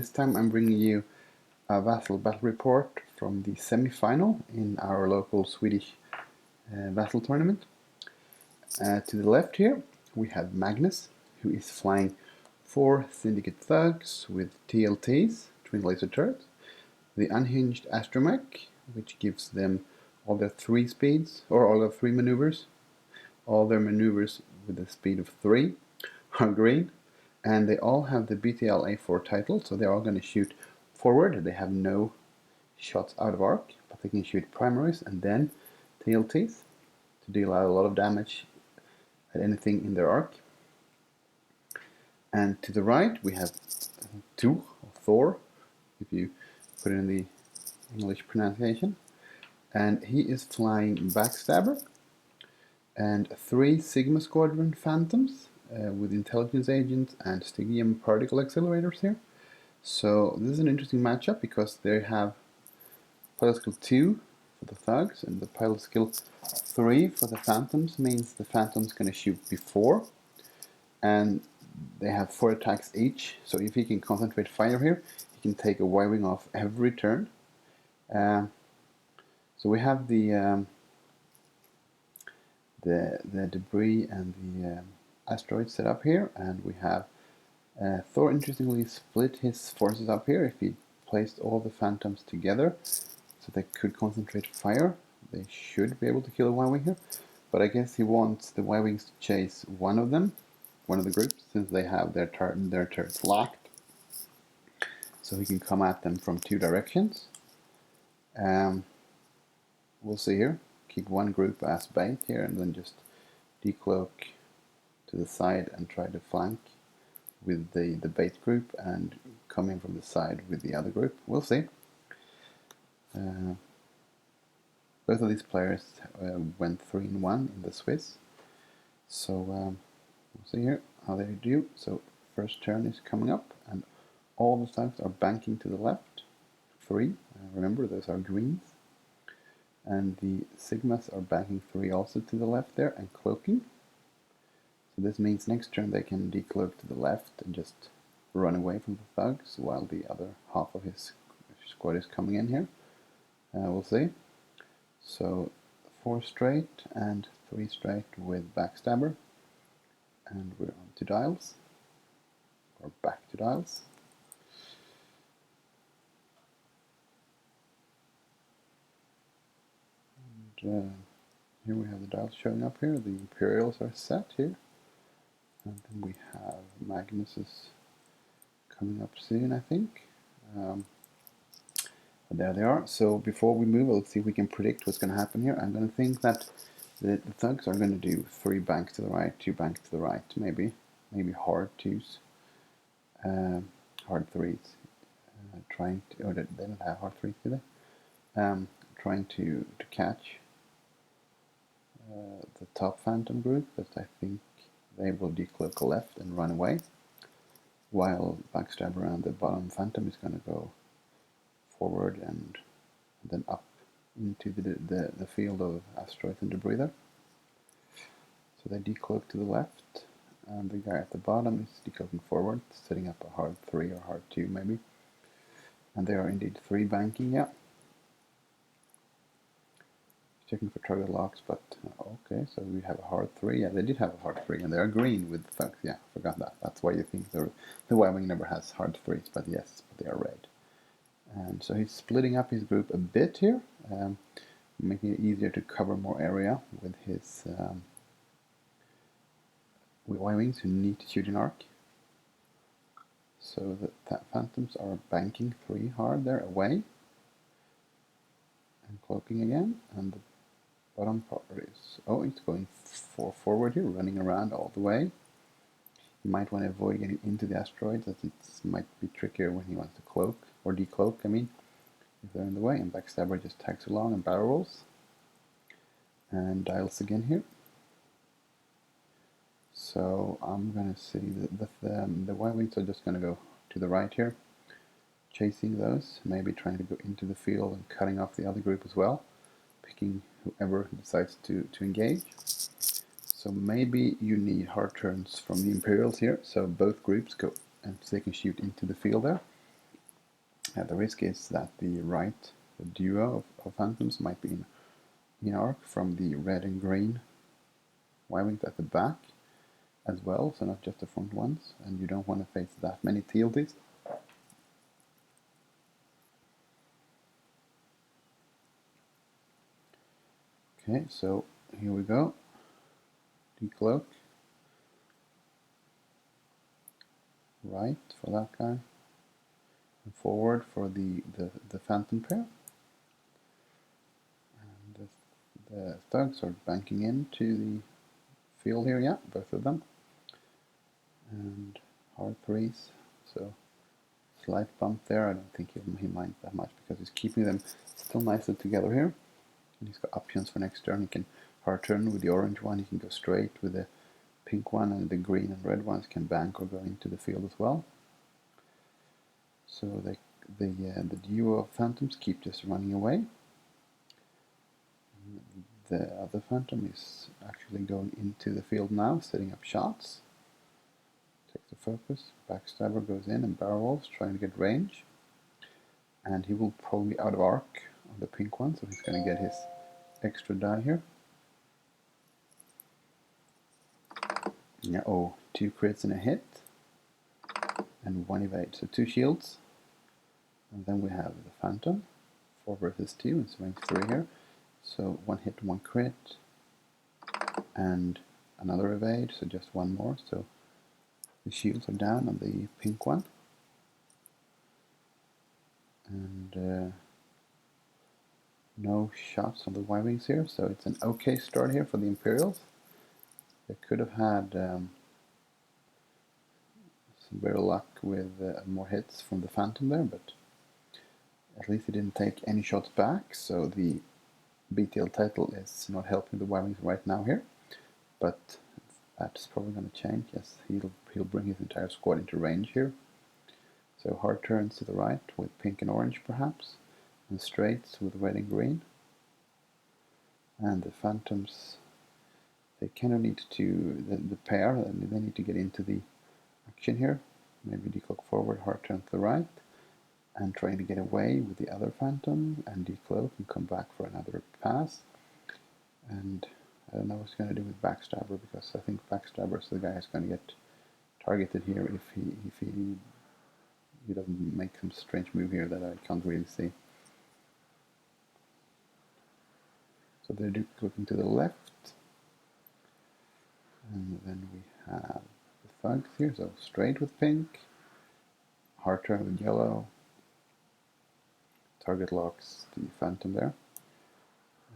This time I'm bringing you a Vassal Battle report from the semi-final in our local Swedish Vassal Tournament. To the left here we have Magnus, who is flying 4 Syndicate thugs with TLTs, twin laser turrets, the Unhinged Astromech, which gives them all their 3 speeds, or all their 3 maneuvers. All their maneuvers with a speed of 3 are green, and they all have the BTL A4 title, so they're all going to shoot forward. They have no shots out of arc, but they can shoot primaries and then TLTs to deal out a lot of damage at anything in their arc. And to the right we have Thor, or Thor, if you put it in the English pronunciation, and he is flying Backstabber and 3 Sigma Squadron Phantoms with Intelligence Agents and Stygium Particle Accelerators here. So this is an interesting matchup because they have Pilot Skill 2 for the thugs, and the Pilot Skill 3 for the Phantoms means the Phantom's going to shoot before, and they have 4 attacks each, so if he can concentrate fire here, he can take a Y-Wing off every turn. So we have the debris and the asteroid set up here, and we have Thor interestingly split his forces up here. If he placed all the Phantoms together so they could concentrate fire, they should be able to kill a Y-Wing here, but I guess he wants the Y-Wings to chase one of them, one of the groups, since they have their turrets locked, so he can come at them from 2 directions. We'll see here. Keep one group as bait here and then just decloak to the side and try to flank with the bait group and come in from the side with the other group. We'll see. Both of these players went 3-1 in the Swiss. So we'll see here how they do. So first turn is coming up and all the thugs are banking to the left. 3. Remember, those are greens. And the Sigmas are banking 3 also to the left there and cloaking. So this means next turn they can decloak to the left and just run away from the thugs while the other half of his squad is coming in here. We'll see. So 4 straight and 3 straight with Backstabber. And we're on to dials. Or back to dials. Here we have the dials showing up here. The Imperials are set here. And then we have Magnus's coming up soon, I think. There they are. So before we move, let's see if we can predict what's going to happen here. I'm going to think that the thugs are going to do 3 banks to the right, 2 banks to the right, maybe hard 2s, hard 3s. Trying to, they don't have hard 3s, do they? Trying to catch the top Phantom group, but I think they will decloak left and run away, while Backstabber and the bottom Phantom is going to go forward and then up into the field of asteroids and debris there. So they decloak to the left, and the guy at the bottom is decloaking forward, setting up a hard 3 or hard 2 maybe. And they are indeed 3 banking, yeah. Checking for target locks, but okay, so we have a hard 3. Yeah, they did have a hard 3, and they are green with thugs. Yeah, forgot that. That's why you think the Y-Wing never has hard 3s, but yes, but they are red. And so he's splitting up his group a bit here, making it easier to cover more area with his Y-Wings who need to shoot in arc. So the Phantoms are banking 3 hard there away, and cloaking again, and the bottom part is, it's going forward here, running around all the way. You might want to avoid getting into the asteroids, as it might be trickier when he wants to cloak, or decloak, I mean, if they're in the way. And Backstabber just tags along and barrel rolls. And dials again here. So I'm going to see the Y-Wings are just going to go to the right here, chasing those, maybe trying to go into the field and cutting off the other group as well, picking whoever decides to engage. So maybe you need hard turns from the Imperials here, so both groups go and so they can shoot into the field there. The risk is that the duo of phantoms might be in arc from the red and green Y-wings at the back as well, so not just the front ones, and you don't want to face that many TLDs. Okay, so here we go. Decloak. Right for that guy. And forward for the phantom pair. And the thugs are banking into the field here, yeah, both of them. And hard threes, so slight bump there. I don't think he minds that much because he's keeping them still nicely together here. And he's got options for next turn. He can hard turn with the orange one, he can go straight with the pink one, and the green and red ones can bank or go into the field as well. So the duo of phantoms keep just running away. The other phantom is actually going into the field now, setting up shots. Takes the focus. Backstabber goes in and barrel rolls, trying to get range. And he will probably be out of arc on the pink one, so he's going to get his extra die here. Yeah, oh, 2 crits and a hit. And 1 evade, so 2 shields. And then we have the phantom, 4 versus 2, and range 3 here. So 1 hit, 1 crit, and another evade, so just 1 more. So the shields are down on the pink one. And no shots on the Y-wings here, so it's an okay start here for the Imperials. They could have had some better luck with more hits from the Phantom there, but at least he didn't take any shots back, so the BTL title is not helping the Y-wings right now here. But that's probably going to change. Yes, he'll bring his entire squad into range here. So hard turns to the right with pink and orange perhaps, and straights with red and green. And the phantoms, they kind of need to, the pair, they need to get into the action here. Maybe decloak forward, hard turn to the right, and trying to get away with the other phantom, and decloak and come back for another pass. And I don't know what he's going to do with Backstabber, because I think Backstabber is the guy who's going to get targeted here if he doesn't make some strange move here that I can't really see. So they're looking to the left, and then we have the thugs here, so straight with pink, hard turn with yellow, target locks the phantom there,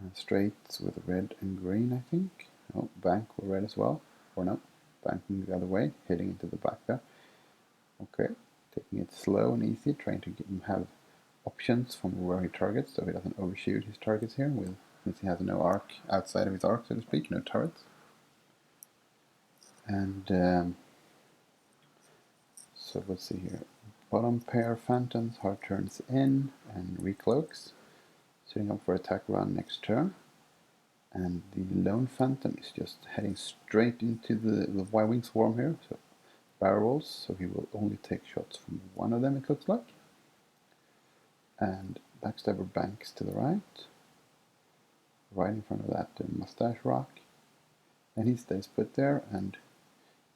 and straights with red and green, I think. Oh, bank with red as well, or no, banking the other way, hitting into the back there. Okay, taking it slow and easy, trying to have options from where he targets, so he doesn't overshoot his targets here, since he has no arc outside of his arc, so to speak, no turrets. And so let's see here. Bottom pair phantoms, hard turns in and recloaks, setting up for attack run next turn. And the lone phantom is just heading straight into the Y-wing swarm here, so barrel rolls, so he will only take shots from one of them, it looks like. And Backstabber banks to the right in front of that mustache rock. And he stays put there and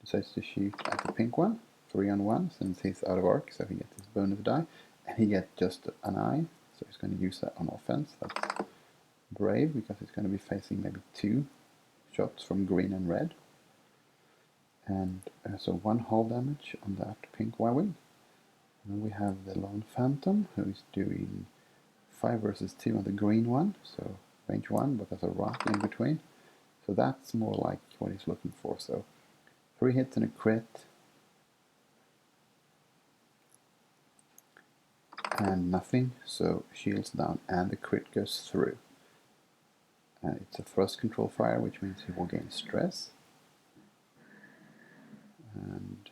decides to shoot at the pink one, 3-on-1, since he's out of arc, so he gets his bonus die. And he gets just an eye, so he's going to use that on offense. That's brave, because he's going to be facing maybe 2 shots from green and red. And so 1 hull damage on that pink Y-wing. And then we have the lone phantom, who is doing 5 versus 2 on the green one, so range 1, but there's a rock in between. So that's more like what he's looking for. So 3 hits and a crit. And nothing, so shields down, and the crit goes through. It's a thrust control fire, which means he will gain stress. And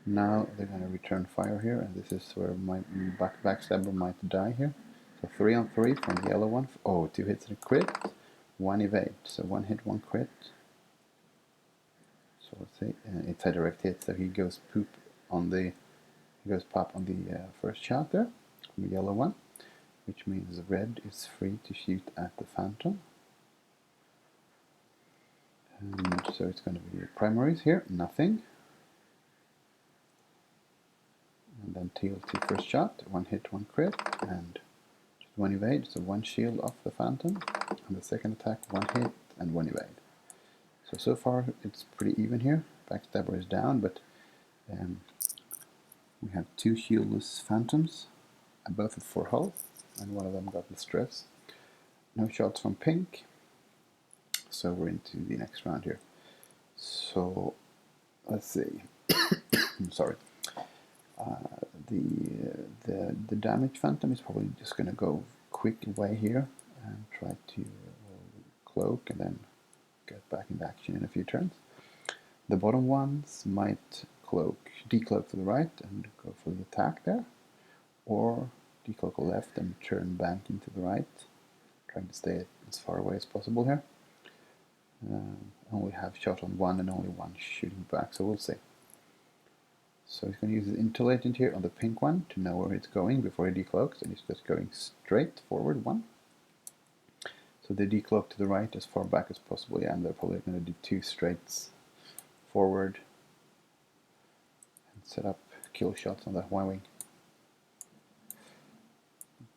now they're going to return fire here, and this is where my Backstabber might die here. So 3-on-3 from the yellow one. Oh, 2 hits and a crit, 1 evade. So 1 hit, 1 crit. So let's see, it's a direct hit, so he goes poop on the He goes pop on the first shot there, from the yellow one, which means red is free to shoot at the Phantom. And so it's going to be primaries here, nothing. And then TLT first shot, 1 hit, 1 crit, and just 1 evade, so 1 shield off the Phantom. And the second attack, 1 hit and 1 evade. So far it's pretty even here. Backstabber is down, but we have 2 shieldless Phantoms, both at 4 hull, and one of them got the stress. No shots from pink, so we're into the next round here. So let's see. Sorry. The damage Phantom is probably just going to go quick away here and try to cloak and then get back into action in a few turns. The bottom ones might decloak to the right and go for the attack there, or decloak left and turn back into the right, trying to stay as far away as possible here. Only have shot on one and only one shooting back, so we'll see. So he's going to use his Intelligence here on the pink one to know where it's going before he decloaks, and he's just going straight forward 1. So they decloak to the right as far back as possible, yeah, and they're probably going to do 2 straights forward and set up kill shots on that Y-wing.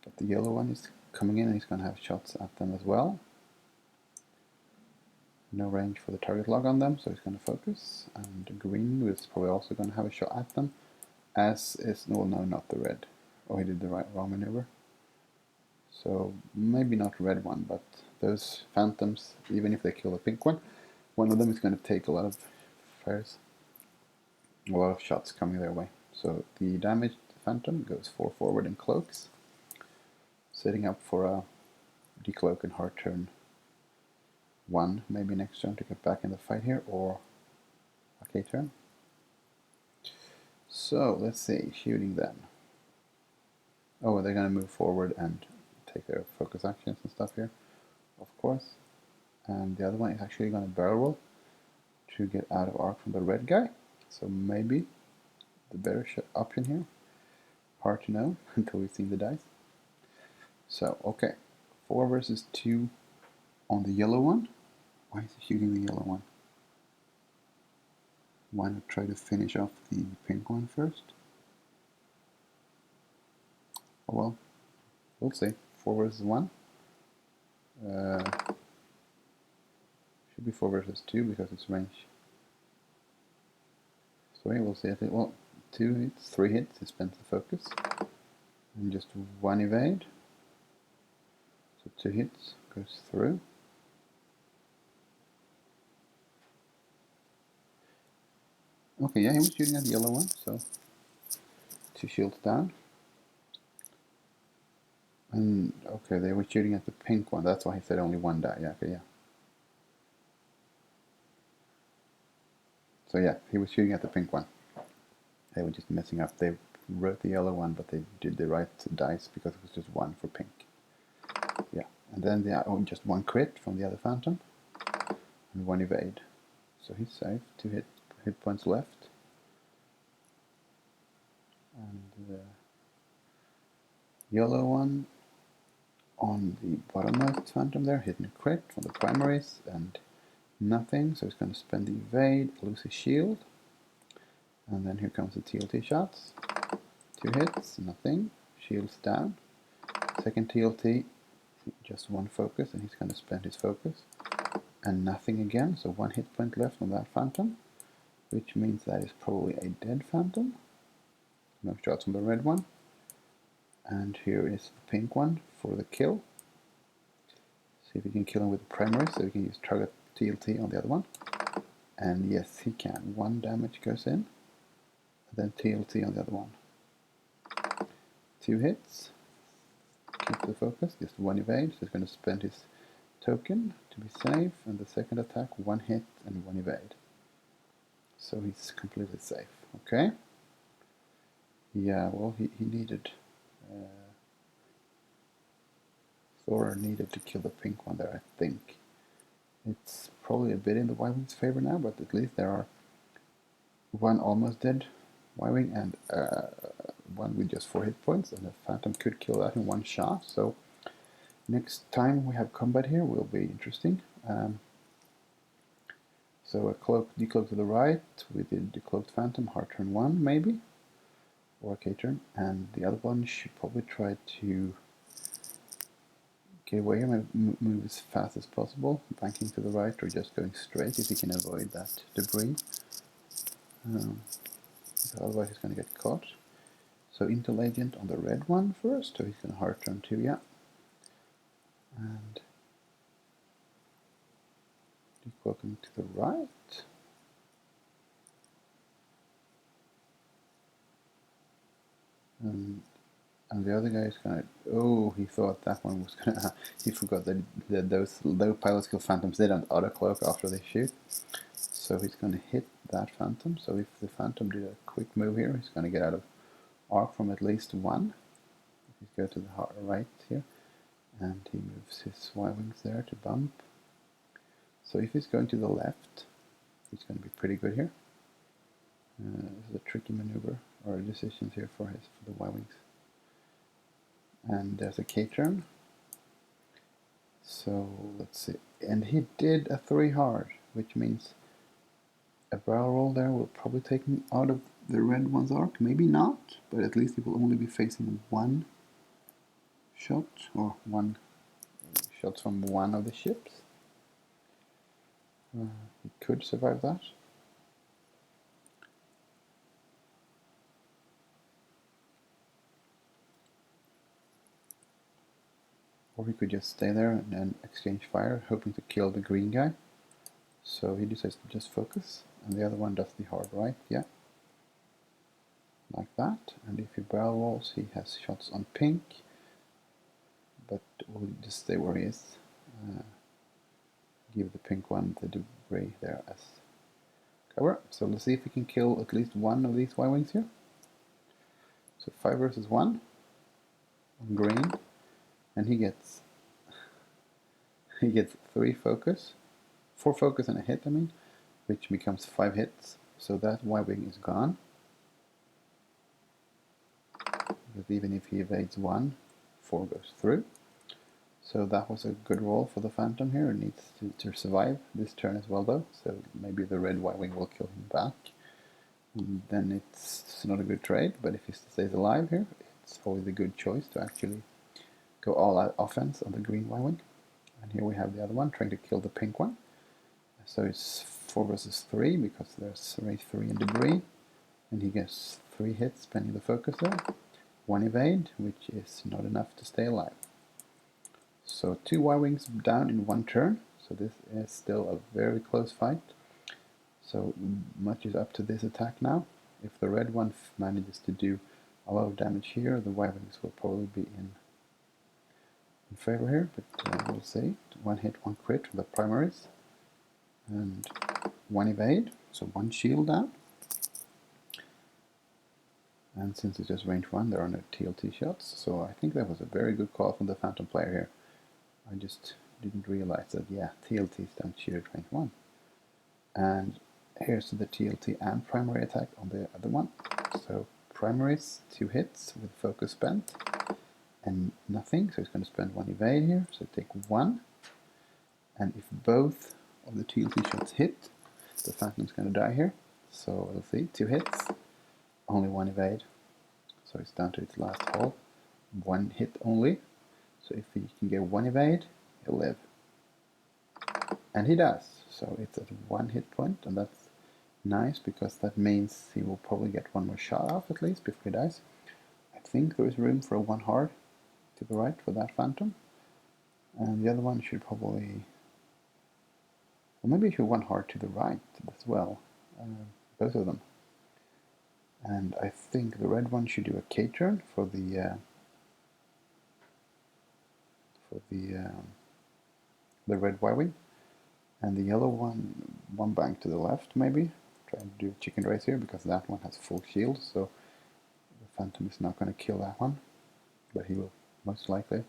But the yellow one is coming in and he's going to have shots at them as well. No range for the target log on them, so he's going to focus. And the green is probably also going to have a shot at them, as is, well, no, not the red. Oh, he did the wrong maneuver. So maybe not red one, but those Phantoms, even if they kill the pink one of them is going to take a lot of fires, a lot of shots coming their way. So the damaged Phantom goes 4 forward and cloaks, setting up for a decloak and hard turn 1, maybe next turn to get back in the fight here, or okay turn. So let's see, shooting then. Oh, they're going to move forward and take their focus actions and stuff here, of course. And the other one is actually going to barrel roll to get out of arc from the red guy. So maybe the better option here. Hard to know until we've seen the dice. So, okay, 4 versus 2 on the yellow one. Why is he shooting the yellow one? Why not try to finish off the pink one first? Oh well, we'll see. 4 versus 1. Should be 4 versus 2 because it's range. So we'll see. Well, 2 hits, 3 hits, he spends the focus. And just 1 evade. So 2 hits, goes through. Okay, yeah, he was shooting at the yellow one, so 2 shields down. And okay, they were shooting at the pink one, that's why he said only 1 die. Yeah, okay, yeah. So yeah, he was shooting at the pink one. They were just messing up. They wrote the yellow one, but they did the right dice because it was just 1 for pink. Yeah, and then just 1 crit from the other Phantom and 1 evade. So he's safe. 2 hit points left. And the yellow one on the bottommost Phantom there, hitting a crit from the primaries and nothing. So he's going to spend the evade, lose his shield. And then here comes the TLT shots. 2 hits, nothing. Shields down. Second TLT, just 1 focus, and he's going to spend his focus. And nothing again, so 1 hit point left on that Phantom, which means that is probably a dead Phantom. No shots on the red one. And here is the pink one for the kill. See if we can kill him with the primary, so we can use target TLT on the other one. And yes, he can. 1 damage goes in. And then TLT on the other one. 2 hits. Keep the focus. Just 1 evade. So he's going to spend his token to be safe. And the second attack, 1 hit and 1 evade. So he's completely safe. Okay. Yeah, well, he needed... Thor needed to kill the pink one there, I think. It's probably a bit in the Y-Wing's favor now, but at least there are 1 almost dead Y-Wing and one with just 4 hit points, and the Phantom could kill that in one shot. So next time we have combat here will be interesting. So a decloak to the right with the decloaked Phantom, hard turn 1 maybe, or a K-turn, and the other one should probably try to get away here, move as fast as possible, banking to the right or just going straight if he can avoid that debris. Otherwise he's going to get caught. So Intelligent on the red one first, so he's going to hard turn 2, yeah. And decloaking to the right. And the other guy is gonna. Oh, he thought that one was gonna. He forgot that those low pilot skill Phantoms, they don't auto cloak after they shoot. So he's gonna hit that Phantom. So if the Phantom did a quick move here, he's gonna get out of arc from at least 1. If he go to the right here, and he moves his Y-wings there to bump. So if he's going to the left, he's going to be pretty good here. This is a tricky maneuver or decisions here for the Y-wings. And there's a K-turn. So let's see. And he did a 3 hard, which means a barrel roll there will probably take me out of the red one's arc. Maybe not, but at least he will only be facing 1 shot, or 1 shot from one of the ships. He could survive that. Or he could just stay there and then exchange fire, hoping to kill the green guy. So he decides to just focus, and the other one does the hard right, yeah. Like that, and if he barrel rolls, he has shots on pink, but we'll just stay where he is. Give the pink one the debris there as cover. So let's see if we can kill at least one of these Y-wings here. So 5 versus 1 on green, and he gets 3 focus, 4 focus and a hit, I mean, which becomes 5 hits. So that Y-wing is gone. But even if he evades 1, 4 goes through. So that was a good roll for the Phantom here. It needs to survive this turn as well, though. So maybe the red Y-wing will kill him back. And then it's not a good trade, but if he stays alive here, it's always a good choice to actually go all out offense on the green Y-wing. And here we have the other one trying to kill the pink one. So it's 4 versus 3 because there's range 3 in debris. And he gets 3 hits, spending the focus there. 1 evade, which is not enough to stay alive. So 2 Y-wings down in 1 turn. So this is still a very close fight. So much is up to this attack now. If the red one manages to do a lot of damage here, the Y-wings will probably be in favor here, but we'll see. 1 hit, 1 crit for the primaries, and 1 evade, so 1 shield down. And since it's just range 1, there are no TLT shots, so I think that was a very good call from the Phantom player here. I just didn't realize that, yeah, TLTs don't shoot at range 1. And here's the TLT and primary attack on the other one. So primaries, 2 hits with focus spent, and nothing, so he's going to spend 1 evade here, so take 1. And if both of the TLT shots hit, the Phantom's going to die here. So we'll see, 2 hits, only 1 evade, so it's down to its last haul. 1 hit only, so if he can get 1 evade, he'll live. And he does, so it's at 1 hit point, and that's nice because that means he will probably get 1 more shot off at least before he dies. I think there is room for a 1 hard to the right for that Phantom, and the other one should probably, well, maybe he should 1 hard to the right as well, both of them. And I think the red one should do a K-turn for the red Y-wing, and the yellow one bank to the left maybe. Try to do a chicken race here because that one has full shield, so the Phantom is not going to kill that one, but he will most likely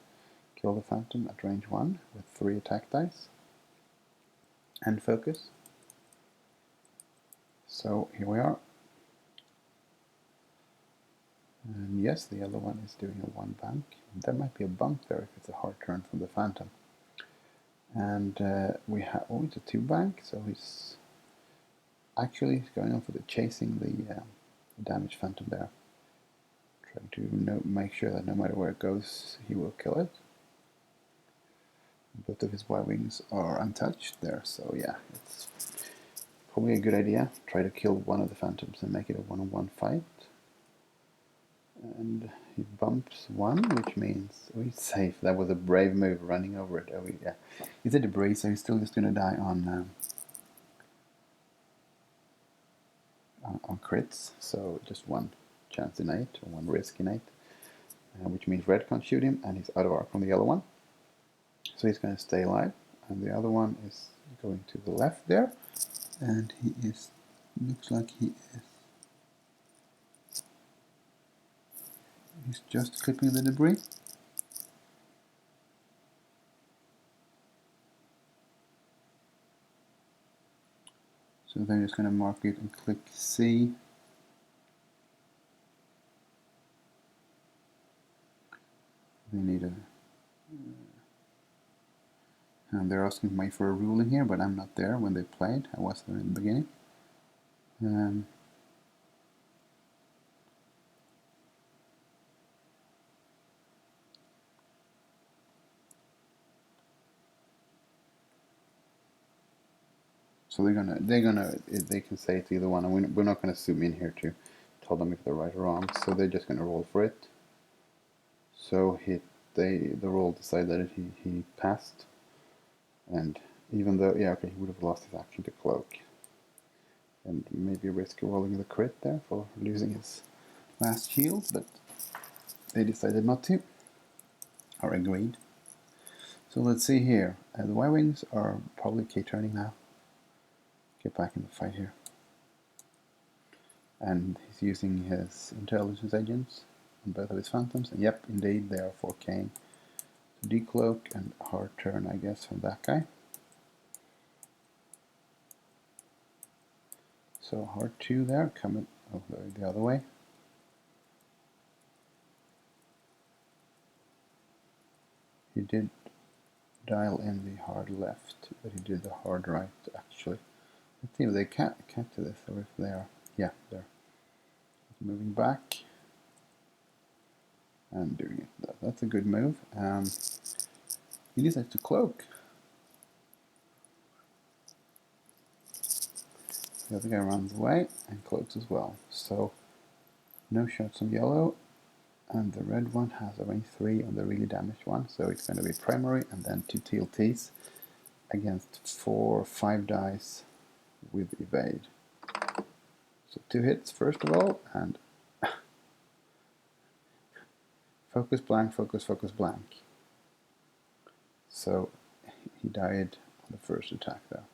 kill the Phantom at range 1 with 3 attack dice and focus. So here we are. And yes, the yellow one is doing a 1 bank. There might be a bump there if it's a hard turn from the Phantom. And we have, oh, it's a 2 bank, so he's actually going on for the chasing the damaged Phantom there. Trying to make sure that no matter where it goes, he will kill it. Both of his Y-wings are untouched there, so yeah, it's probably a good idea. Try to kill one of the Phantoms and make it a one-on-one fight. And he bumps one, which means he's safe. That was a brave move, running over it. Oh yeah, he's a debris, so he's still just going to die on crits. So just one chance in 8, or one risk in 8, which means red can't shoot him, and he's out of arc from the yellow one. So he's going to stay alive, and the other one is going to the left there, and he is, looks like he's just clipping the debris. So they're just going to mark it and click C. They need a... and they're asking me for a ruling here, but I'm not there when they played. I was there in the beginning. So they can say it's either one, and we're not gonna zoom in here to tell them if they're right or wrong. So they're just gonna roll for it. So the roll decided that he passed, and even though he would have lost his action to cloak, and maybe risk rolling the crit there for losing his last shield, but they decided not to, or agreed. So let's see here. The Y-wings are probably K-turning now. Get back in the fight here. And he's using his intelligence agents on both of his Phantoms. And yep, indeed, they are 4K. So decloak and hard turn, I guess, from that guy. So hard 2 there, coming over the other way. He did dial in the hard left, but he did the hard right, actually. Let's see if they can't do this, or if they are. Yeah, they're moving back and doing it. That's a good move. He decides to cloak. The other guy runs away and cloaks as well. So no shots on yellow, and the red one has a range 3 on the really damaged one, so it's going to be primary and then 2 TLTs against 5 dice with evade. So 2 hits first of all, and focus blank, focus, focus blank. So he died on the first attack there.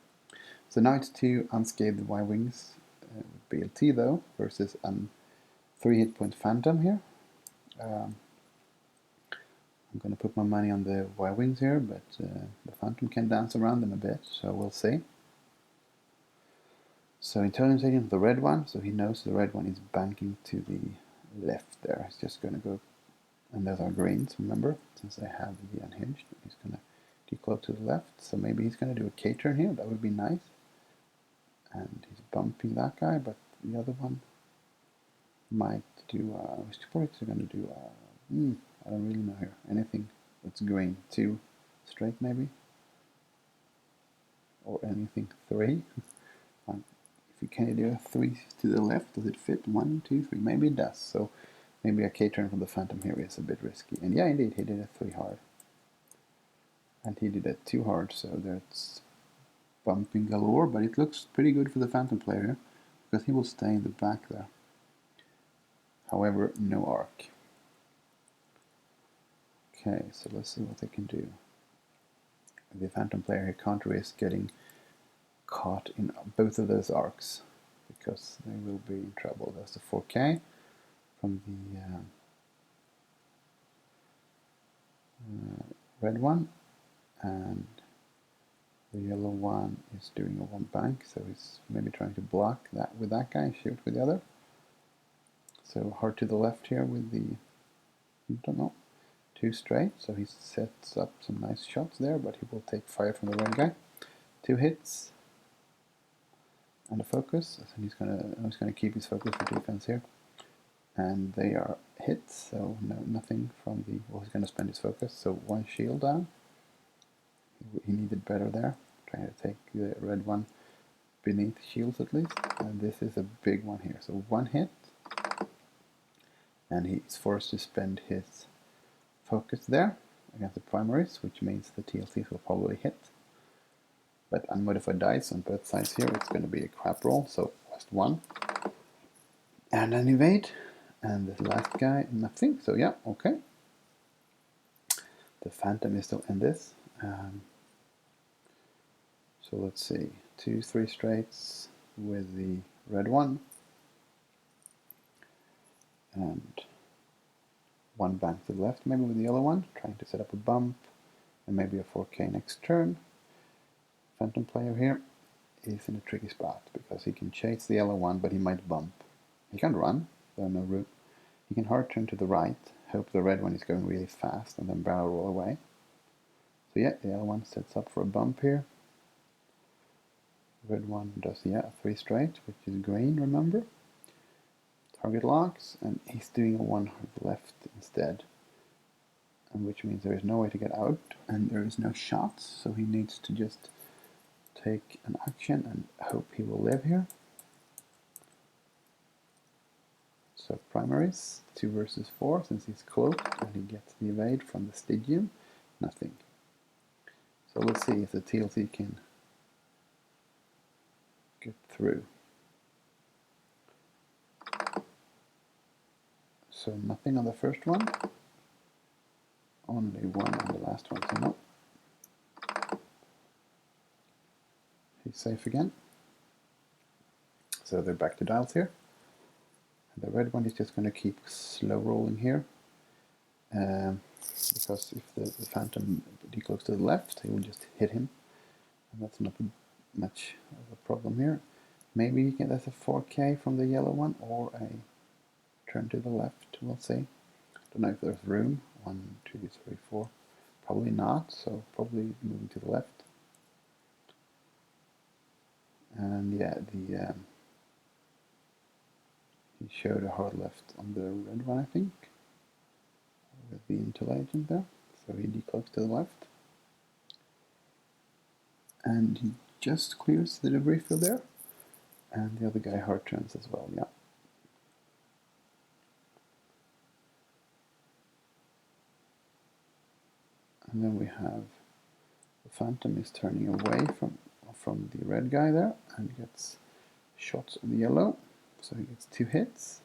So now it's 2 unscathed Y-wings with BLT though, versus 3 hit point Phantom here. I'm going to put my money on the Y-wings here, but the Phantom can dance around them a bit, so we'll see. So intelligence agent, the red one, so he knows the red one is banking to the left there. He's just going to go, and those are greens, remember, since I have the Unhinged. He's going to decloak to the left, so maybe he's going to do a K-turn here, that would be nice. And he's bumping that guy, but the other one might do, he's probably going to do, I don't really know here, anything that's green, 2 straight maybe, or anything 3. If you can do a 3 to the left, does it fit? 1, 2, 3, maybe it does, so maybe a K-turn from the Phantom here is a bit risky, and yeah, indeed, he did a 3 hard, and he did a 2 hard, so that's bumping galore, but it looks pretty good for the Phantom player here, because he will stay in the back there. However, no arc. Okay, so let's see what they can do. The Phantom player here can't risk getting caught in both of those arcs, because they will be in trouble. That's the 4K from the red one, and the yellow one is doing a 1 bank, so he's maybe trying to block that with that guy, shoot with the other. So hard to the left here with the, I don't know, 2 straight. So he sets up some nice shots there, but he will take fire from the red guy. 2 hits and a focus. So he's gonna keep his focus for defense here. And they are hits, so nothing from the, well, he's gonna spend his focus. So 1 shield down. He needed better there. Trying to take the red one beneath shields at least. And this is a big one here. So 1 hit. And he's forced to spend his focus there against the primaries, which means the TLCs will probably hit. But unmodified dice on both sides here, it's going to be a crap roll, so just 1. And an evade. And the last guy, nothing. So yeah, okay. The Phantom is still in this. So let's see. 2, 3 straights with the red one. And 1 bank to the left, maybe with the yellow one, trying to set up a bump, and maybe a 4K next turn. Phantom player here is in a tricky spot, because he can chase the yellow one, but he might bump. He can't run, there's no route. He can hard turn to the right, hope the red one is going really fast, and then barrel roll away. So yeah, the yellow one sets up for a bump here. The red one does, yeah, a 3 straight, which is green, remember? Target locks, and he's doing a 1 left instead, and which means there is no way to get out, and there is no shots, so he needs to just take an action and hope he will live here. So primaries, 2 versus 4, since he's cloaked, and he gets the evade from the Stygium, nothing. So let's see if the TLC can get through. So nothing on the first one, only 1 on the last one, so no. He's safe again. So they're back to dials here. And the red one is just going to keep slow rolling here. Because if the Phantom decloaks to the left, he will just hit him. And that's not much of a problem here. Maybe he can, that's a 4K from the yellow one, or a turn to the left, we'll see. Don't know if there's room. 1, 2, 3, 4. Probably not, so probably moving to the left. And yeah, he showed a hard left on the red one, I think, with the Intelligence there. So he decloaks to the left. And he just clears the debris field there. And the other guy hard turns as well, yeah. And then we have the Phantom is turning away from the red guy there and gets shots on the yellow. So he gets 2 hits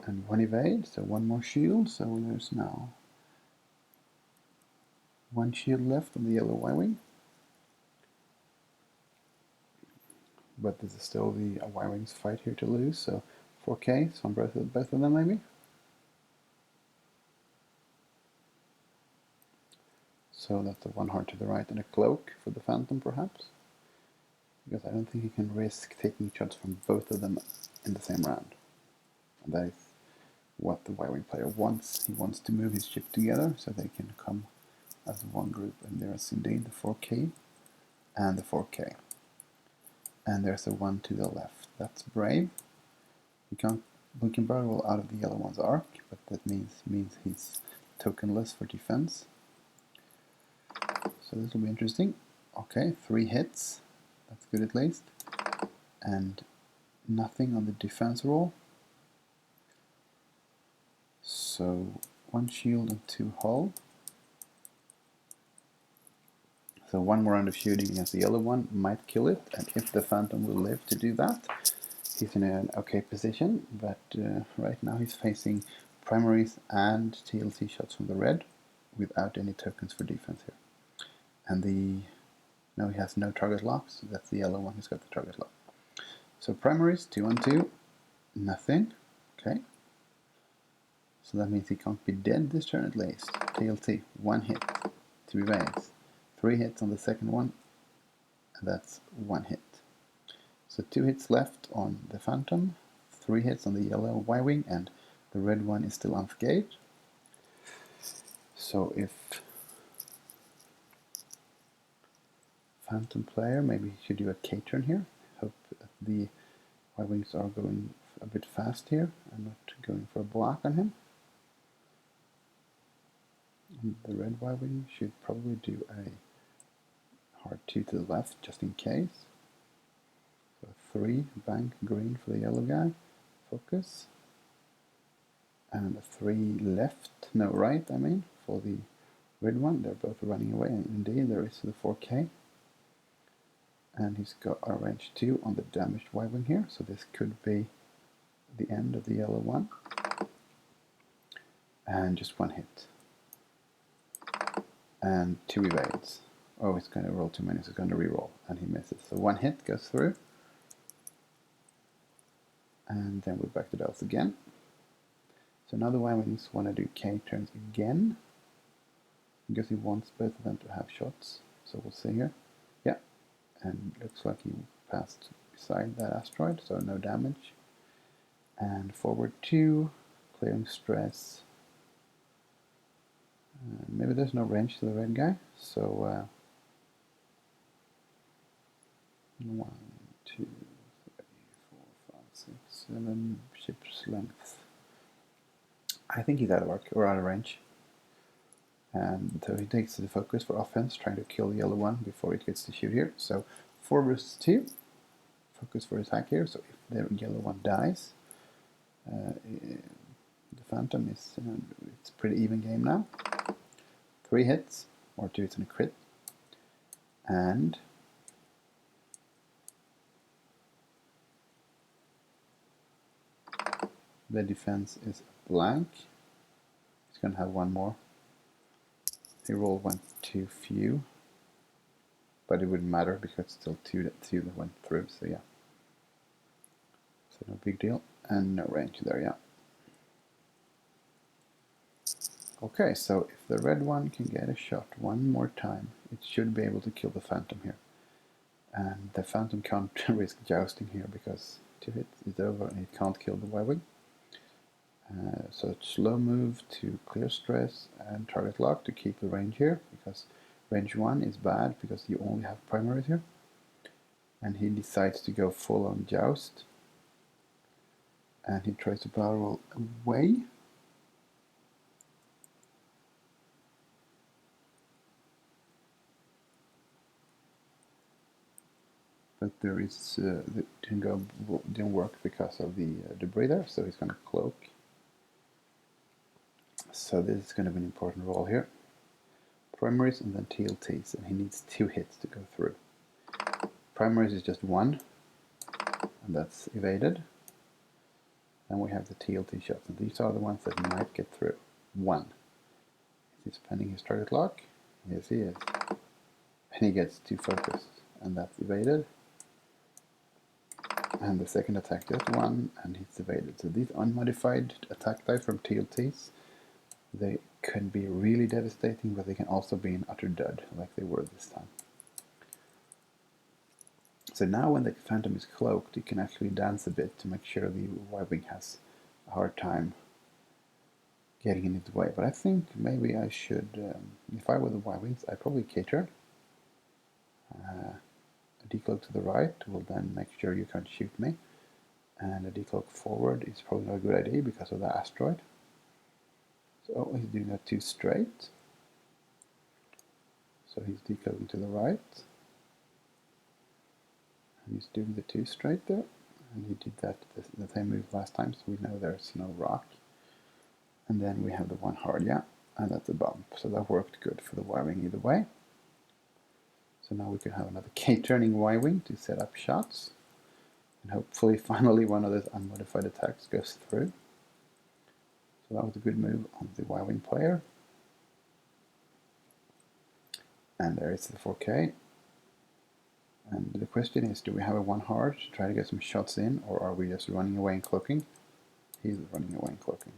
and 1 evade, so 1 more shield. So there's now 1 shield left on the yellow Y-Wing. But this is still the Y-Wing's fight here to lose, so 4K, so on both of them maybe. So that's a 1 hard to the right and a cloak for the Phantom perhaps. Because I don't think he can risk taking shots from both of them in the same round. And that is what the Y-Wing player wants. He wants to move his ship together so they can come as one group. And there's indeed the 4K and the 4K. And there's a 1 to the left. That's brave. We can barrel roll out of the yellow one's arc, but that means he's tokenless for defense. So this will be interesting. Okay, 3 hits. That's good at least. And nothing on the defense roll. So 1 shield and 2 hull. So 1 more round of shooting against the yellow one might kill it, and if the Phantom will live to do that, he's in an okay position, but right now he's facing primaries and TLC shots from the red without any tokens for defense here. And no, he has no target locks, so that's the yellow one who's got the target lock. So primaries, 2 on 2, nothing, okay. So that means he can't be dead this turn at least. TLT, 1 hit, 2 evades. 3 hits on the second one, and that's 1 hit. So 2 hits left on the Phantom, 3 hits on the yellow Y-Wing, and the red one is still unscathed. So if Phantom player, maybe he should do a K-turn here. Hope that the Y-Wings are going a bit fast here and not going for a block on him. And the red Y-Wing should probably do a hard 2 to the left just in case. So 3 bank green for the yellow guy, focus. And a 3 left, no right I mean, for the red one. They're both running away, and indeed there is the 4K. And he's got a range 2 on the damaged Y-Wing here, so this could be the end of the yellow one. And just 1 hit. And 2 evades. Oh, he's going to roll too many, so he's going to re-roll, and he misses. So 1 hit goes through. And then we're back to dials again. So now the Y-Wings want to do K-turns again, because he wants both of them to have shots. So we'll see here. Yeah, and looks like he passed beside that asteroid, so no damage. And forward 2, clearing stress. Maybe there's no range to the red guy, so 1, 2, 3, 4, 5, 6, 7 ships length. I think he's out of arc or out of range. And so he takes the focus for offense, trying to kill the yellow one before it gets to shoot here. So 4 versus 2, focus for attack here. So if the yellow one dies, the Phantom is it's a pretty even game now. 3 hits, or 2 hits and a crit. And the defense is blank. He's going to have 1 more. He rolled 1 too few, but it wouldn't matter because it's still 2 that went through, so yeah. So no big deal, and no range there, yeah. Okay, so if the red one can get a shot 1 more time, it should be able to kill the Phantom here. And the Phantom can't risk jousting here because 2 hits is over and it can't kill the Y-Wing. So it's slow move to clear stress and target lock to keep the range here, because range 1 is bad because you only have primaries here. And he decides to go full on joust. And he tries to barrel away. But there is didn't work because of the debris there, so he's going to cloak. So this is going to be an important roll here. Primaries and then TLTs, and he needs 2 hits to go through. Primaries is just 1, and that's evaded. Then we have the TLT shots, and these are the ones that might get through. 1. Is he spending his target lock? Yes, he is. And he gets 2 focused, and that's evaded. And the second attack just 1, and he's evaded. So these unmodified attack dice from TLTs, they can be really devastating, but they can also be an utter dud, like they were this time. So now when the Phantom is cloaked, you can actually dance a bit to make sure the Y-Wing has a hard time getting in its way. But I think maybe I should, if I were the Y-Wings, I'd probably K-turn. A decloak to the right will then make sure you can't shoot me. And a decloak forward is probably not a good idea because of the asteroid. So he's doing that 2 straight. So he's decloaking to the right. And he's doing the 2 straight there. And he did that the same move last time, so we know there's no rock. And then we have the 1 hard, yeah, and that's a bump. So that worked good for the Y-Wing either way. So now we can have another K-turning Y-Wing to set up shots. And hopefully finally one of those unmodified attacks goes through. So that was a good move on the Y-Wing player. And there is the 4K. And the question is, do we have a 1 hard to try to get some shots in, or are we just running away and cloaking? He's running away and cloaking.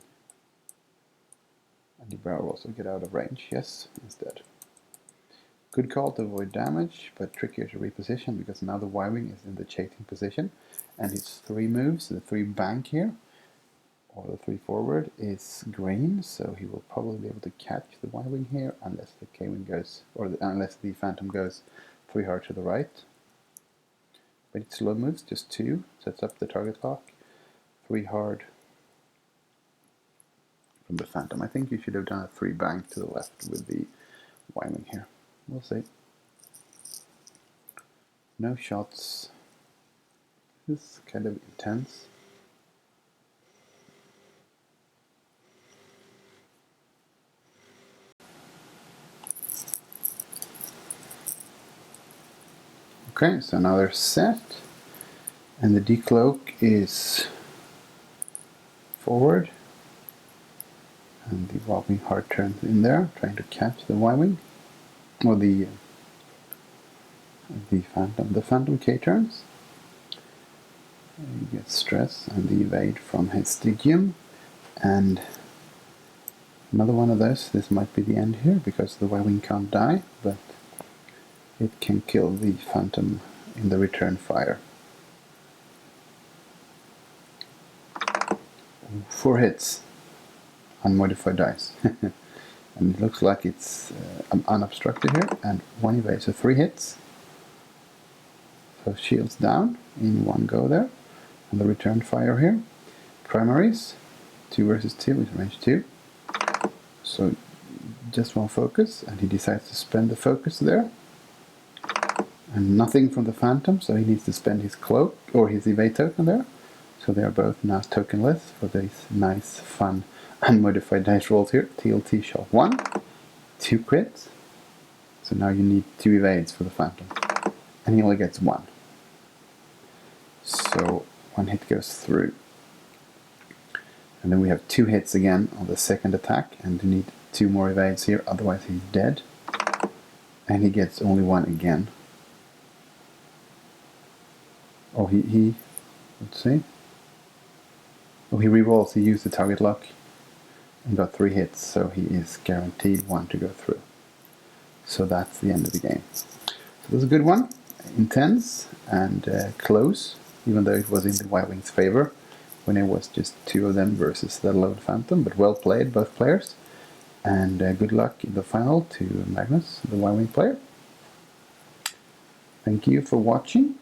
And the barrel will also get out of range, yes, instead. Good call to avoid damage, but trickier to reposition because now the Y-Wing is in the chasing position, and his 3 moves, the 3 bank here, or the 3 forward, is green, so he will probably be able to catch the Y-Wing here unless the K-Wing goes, or unless the Phantom goes 3 hard to the right. But it's slow moves, just 2, sets up the target lock, 3 hard from the Phantom. I think you should have done a 3 bank to the left with the Y-Wing here. We'll see. No shots. This is kind of intense. Okay, so now they're set, and the decloak is forward, and the Y-Wing hard turns in there, trying to catch the Y-Wing, or the Phantom. The Phantom K turns. He gets stress and the evade from his Stygium, and another one of those. This might be the end here because the Y-Wing can't die, but it can kill the Phantom in the return fire. 4 hits, unmodified dice. And it looks like it's unobstructed here, and 1 evade, so 3 hits. So shields down in 1 go there, and the return fire here. Primaries, 2 versus 2 with range 2. So just 1 focus, and he decides to spend the focus there. And nothing from the Phantom, so he needs to spend his cloak, or his evade token there. So they are both now tokenless for these nice, fun, unmodified dice rolls here. TLT shot 1, 2 crits. So now you need 2 evades for the Phantom. And he only gets 1. So 1 hit goes through. And then we have 2 hits again on the second attack, and you need 2 more evades here, otherwise he's dead. And he gets only 1 again. Oh, let's see. Oh, he rerolls, he used the target lock and got 3 hits, so he is guaranteed 1 to go through. So that's the end of the game. So it was a good one, intense and close, even though it was in the Y-Wing's favor when it was just 2 of them versus the lone Phantom, but well played, both players. And good luck in the final to Magnus, the Y-Wing player. Thank you for watching.